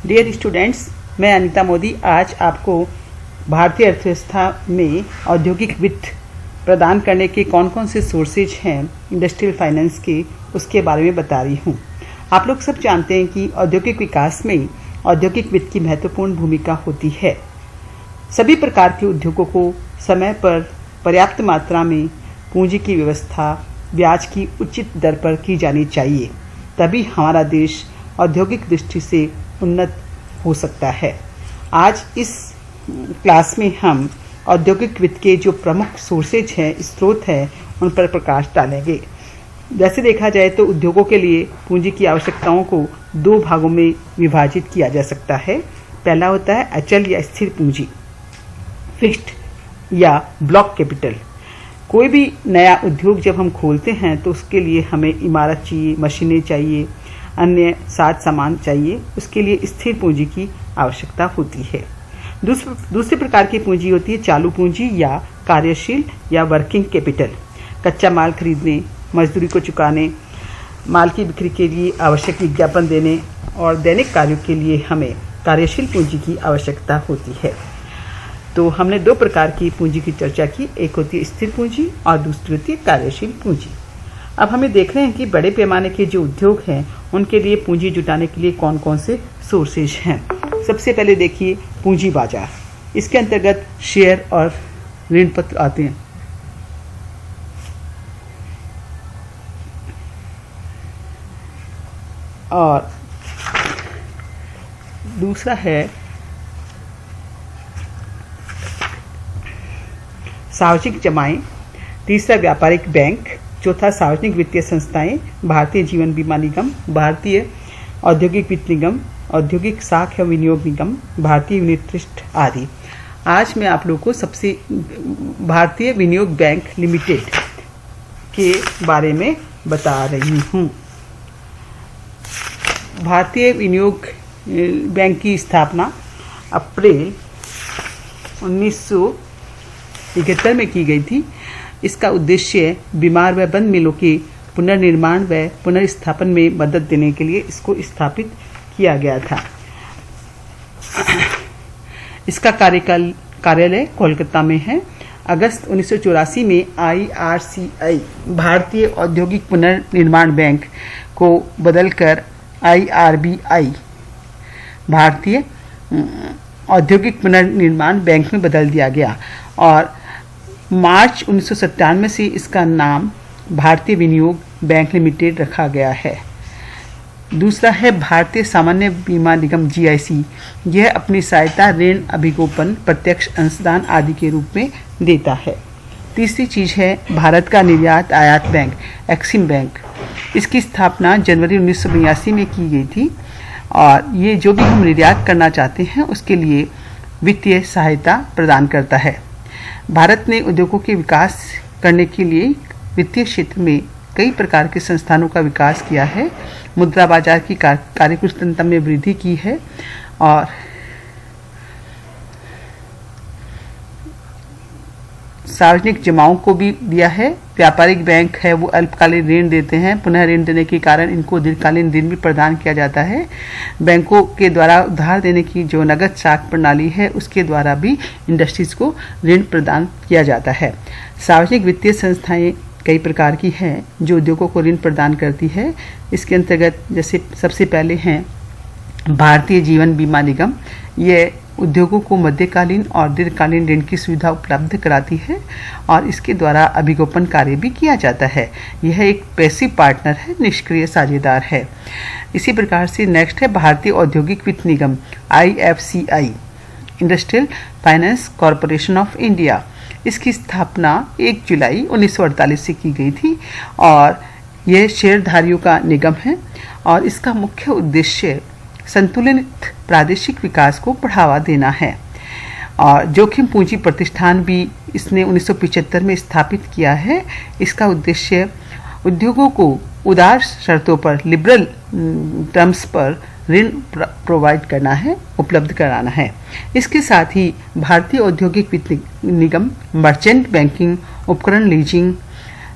Dear students, मैं अनीता मोदी आज आपको भारतीय अर्थव्यवस्था में औद्योगिक वित्त प्रदान करने के कौन कौन से सोर्सेज हैं इंडस्ट्रियल फाइनेंस के, उसके बारे में बता रही हूँ। आप लोग सब जानते हैं कि औद्योगिक विकास में औद्योगिक वित्त की महत्वपूर्ण भूमिका होती है। सभी प्रकार के उद्योगों को समय पर पर्याप्त मात्रा में पूंजी की व्यवस्था ब्याज की उचित दर पर की जानी चाहिए, तभी हमारा देश औद्योगिक दृष्टि से उन्नत हो सकता है। आज इस क्लास में हम औद्योगिक वित्त के जो प्रमुख सोर्सेज हैं, स्रोत हैं, उन पर प्रकाश डालेंगे। जैसे देखा जाए तो उद्योगों के लिए पूंजी की आवश्यकताओं को दो भागों में विभाजित किया जा सकता है। पहला होता है अचल या स्थिर पूंजी, फिक्स्ड या ब्लॉक कैपिटल। कोई भी नया उद्योग जब हम खोलते हैं तो उसके लिए हमें इमारत चाहिए, मशीनें चाहिए, अन्य साज सामान चाहिए। उसके लिए स्थिर पूंजी की आवश्यकता होती है। दूसरे प्रकार की पूंजी होती है चालू पूंजी या कार्यशील या वर्किंग कैपिटल। कच्चा माल खरीदने, मजदूरी को चुकाने, माल की बिक्री के लिए आवश्यक विज्ञापन देने और दैनिक कार्यों के लिए हमें कार्यशील पूंजी की आवश्यकता होती है। तो हमने दो प्रकार की पूंजी की चर्चा की, एक होती है स्थिर पूंजी और दूसरी होती है कार्यशील पूंजी। अब हमें देख रहे हैं कि बड़े पैमाने के जो उद्योग हैं उनके लिए पूंजी जुटाने के लिए कौन कौन से सोर्सेज हैं। सबसे पहले देखिए पूंजी बाजार। इसके अंतर्गत शेयर और ऋण पत्र आते हैं। और दूसरा है सार्वजनिक जमाएं, तीसरा व्यापारिक बैंक, चौथा सार्वजनिक वित्तीय संस्थाएं, भारतीय जीवन बीमा निगम, भारतीय औद्योगिक वित्त निगम, औद्योगिक साख या विनियोग निगम, भारतीय यूनिट ट्रस्ट आदि। आज मैं आप लोगों को सबसे भारतीय विनियोग बैंक लिमिटेड के बारे में बता रही हूँ। भारतीय विनियोग बैंक की स्थापना अप्रैल 1971 में की गई थी। इसका उद्देश्य बीमार व बंद मिलों के पुनर्निर्माण व पुनर्स्थापन में मदद देने के लिए इसको स्थापित किया गया था। इसका कार्यालय कोलकाता में है। अगस्त 1984 में IRCI भारतीय औद्योगिक पुनर्निर्माण बैंक को बदलकर IRBI भारतीय औद्योगिक पुनर्निर्माण बैंक में बदल दिया गया और मार्च 1997 से इसका नाम भारतीय विनियोग बैंक लिमिटेड रखा गया है। दूसरा है भारतीय सामान्य बीमा निगम GIC। यह अपनी सहायता ऋण, अभिगोपन, प्रत्यक्ष अंशदान आदि के रूप में देता है। तीसरी चीज़ है भारत का निर्यात आयात बैंक एक्सिम बैंक। इसकी स्थापना जनवरी 1982 में की गई थी और ये जो भी हम निर्यात करना चाहते हैं उसके लिए वित्तीय सहायता प्रदान करता है। भारत ने उद्योगों के विकास करने के लिए वित्तीय क्षेत्र में कई प्रकार के संस्थानों का विकास किया है, मुद्रा बाजार की कार्यकुशलता में वृद्धि की है और सार्वजनिक जमाओं को भी दिया है। व्यापारिक बैंक है वो अल्पकालीन ऋण देते हैं, पुनः ऋण देने के कारण इनको दीर्घकालीन ऋण भी प्रदान किया जाता है। बैंकों के द्वारा उधार देने की जो नगद साख प्रणाली है उसके द्वारा भी इंडस्ट्रीज को ऋण प्रदान किया जाता है। सार्वजनिक वित्तीय संस्थाएं कई प्रकार की हैं जो उद्योगों को ऋण प्रदान करती है। इसके अंतर्गत जैसे सबसे पहले हैं भारतीय जीवन बीमा निगम। ये उद्योगों को मध्यकालीन और दीर्घकालीन ऋण की सुविधा उपलब्ध कराती है और इसके द्वारा अभिगोपन कार्य भी किया जाता है। यह एक पैसिव पार्टनर है, निष्क्रिय साझेदार है। इसी प्रकार से नेक्स्ट है भारतीय औद्योगिक वित्त निगम IFCI industrial finance corporation of India. इसकी स्थापना 1 जुलाई 1948 से की गई थी और यह शेयरधारियों का निगम है और इसका मुख्य उद्देश्य संतुलित प्रादेशिक विकास को बढ़ावा देना है। और जोखिम पूंजी प्रतिष्ठान भी इसने 1975 में स्थापित किया है। इसका उद्देश्य उद्योगों को उदार शर्तों पर, लिबरल टर्म्स पर ऋण प्रोवाइड करना है, उपलब्ध कराना है। इसके साथ ही भारतीय औद्योगिक वित्त निगम मर्चेंट बैंकिंग, उपकरण लीजिंग,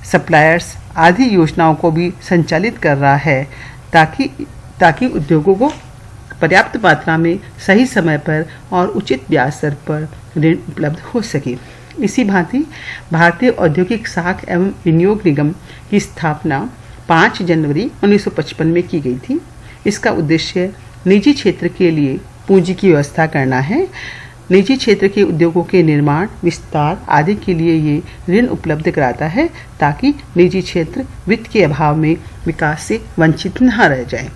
सप्लायर्स आदि योजनाओं को भी संचालित कर रहा है ताकि उद्योगों को पर्याप्त मात्रा में सही समय पर और उचित ब्याज दर पर ऋण उपलब्ध हो सके। इसी भांति भारतीय औद्योगिक साख एवं विनियोग निगम की स्थापना 5 जनवरी 1955 में की गई थी। इसका उद्देश्य निजी क्षेत्र के लिए पूंजी की व्यवस्था करना है। निजी क्षेत्र के उद्योगों के निर्माण, विस्तार आदि के लिए ये ऋण उपलब्ध कराता है ताकि निजी क्षेत्र वित्त के अभाव में विकास से वंचित न रह जाए।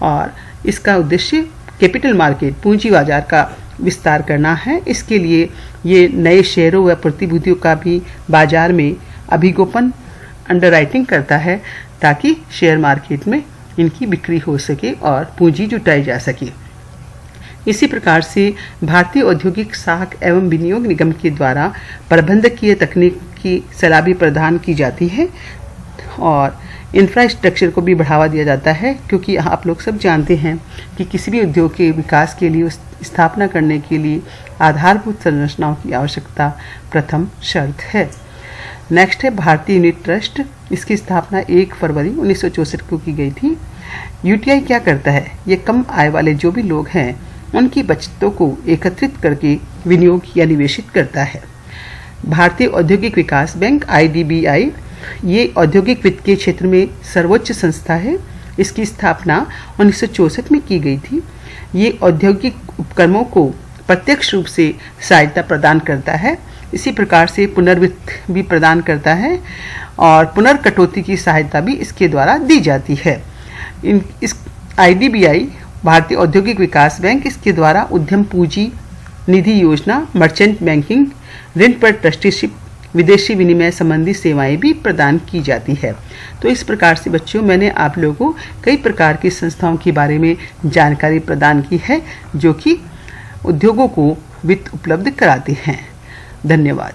और इसका उद्देश्य कैपिटल मार्केट, पूंजी बाजार का विस्तार करना है। इसके लिए ये नए शेयरों व प्रतिभूतियों का भी बाजार में अभिगोपन, अंडरराइटिंग करता है ताकि शेयर मार्केट में इनकी बिक्री हो सके और पूंजी जुटाई जा सके। इसी प्रकार से भारतीय औद्योगिक साख एवं विनियोग निगम के द्वारा प्रबंधकीय तकनीक की सलाह भी प्रदान की जाती है और इंफ्रास्ट्रक्चर को भी बढ़ावा दिया जाता है, क्योंकि आप लोग सब जानते हैं कि किसी भी उद्योग के विकास के लिए, स्थापना करने के लिए आधारभूत संरचनाओं की आवश्यकता प्रथम शर्त है। नेक्स्ट है भारतीय यूनिट ट्रस्ट। इसकी स्थापना 1 फरवरी 1964 को की गई थी। यूटीआई क्या करता है? ये कम आय वाले जो भी लोग हैं उनकी बचतों को एकत्रित करके विनियोग या निवेशित करता है। भारतीय औद्योगिक विकास बैंक IDBI ये औद्योगिक वित्त के क्षेत्र में सर्वोच्च संस्था है। इसकी स्थापना 1964 में की गई थी। ये औद्योगिक उपक्रमों को प्रत्यक्ष रूप से सहायता प्रदान करता है। इसी प्रकार से पुनर्वित्त भी प्रदान करता है और पुनर्कटौती की सहायता भी इसके द्वारा दी जाती है। इस IDBI भारतीय औद्योगिक विकास बैंक, इसके द्वारा उद्यम पूंजी निधि योजना, मर्चेंट बैंकिंग, ऋण पर ट्रस्टीशिप, विदेशी विनिमय संबंधी सेवाएं भी प्रदान की जाती है। तो इस प्रकार से बच्चों, मैंने आप लोगों को कई प्रकार की संस्थाओं के बारे में जानकारी प्रदान की है जो कि उद्योगों को वित्त उपलब्ध कराते हैं। धन्यवाद।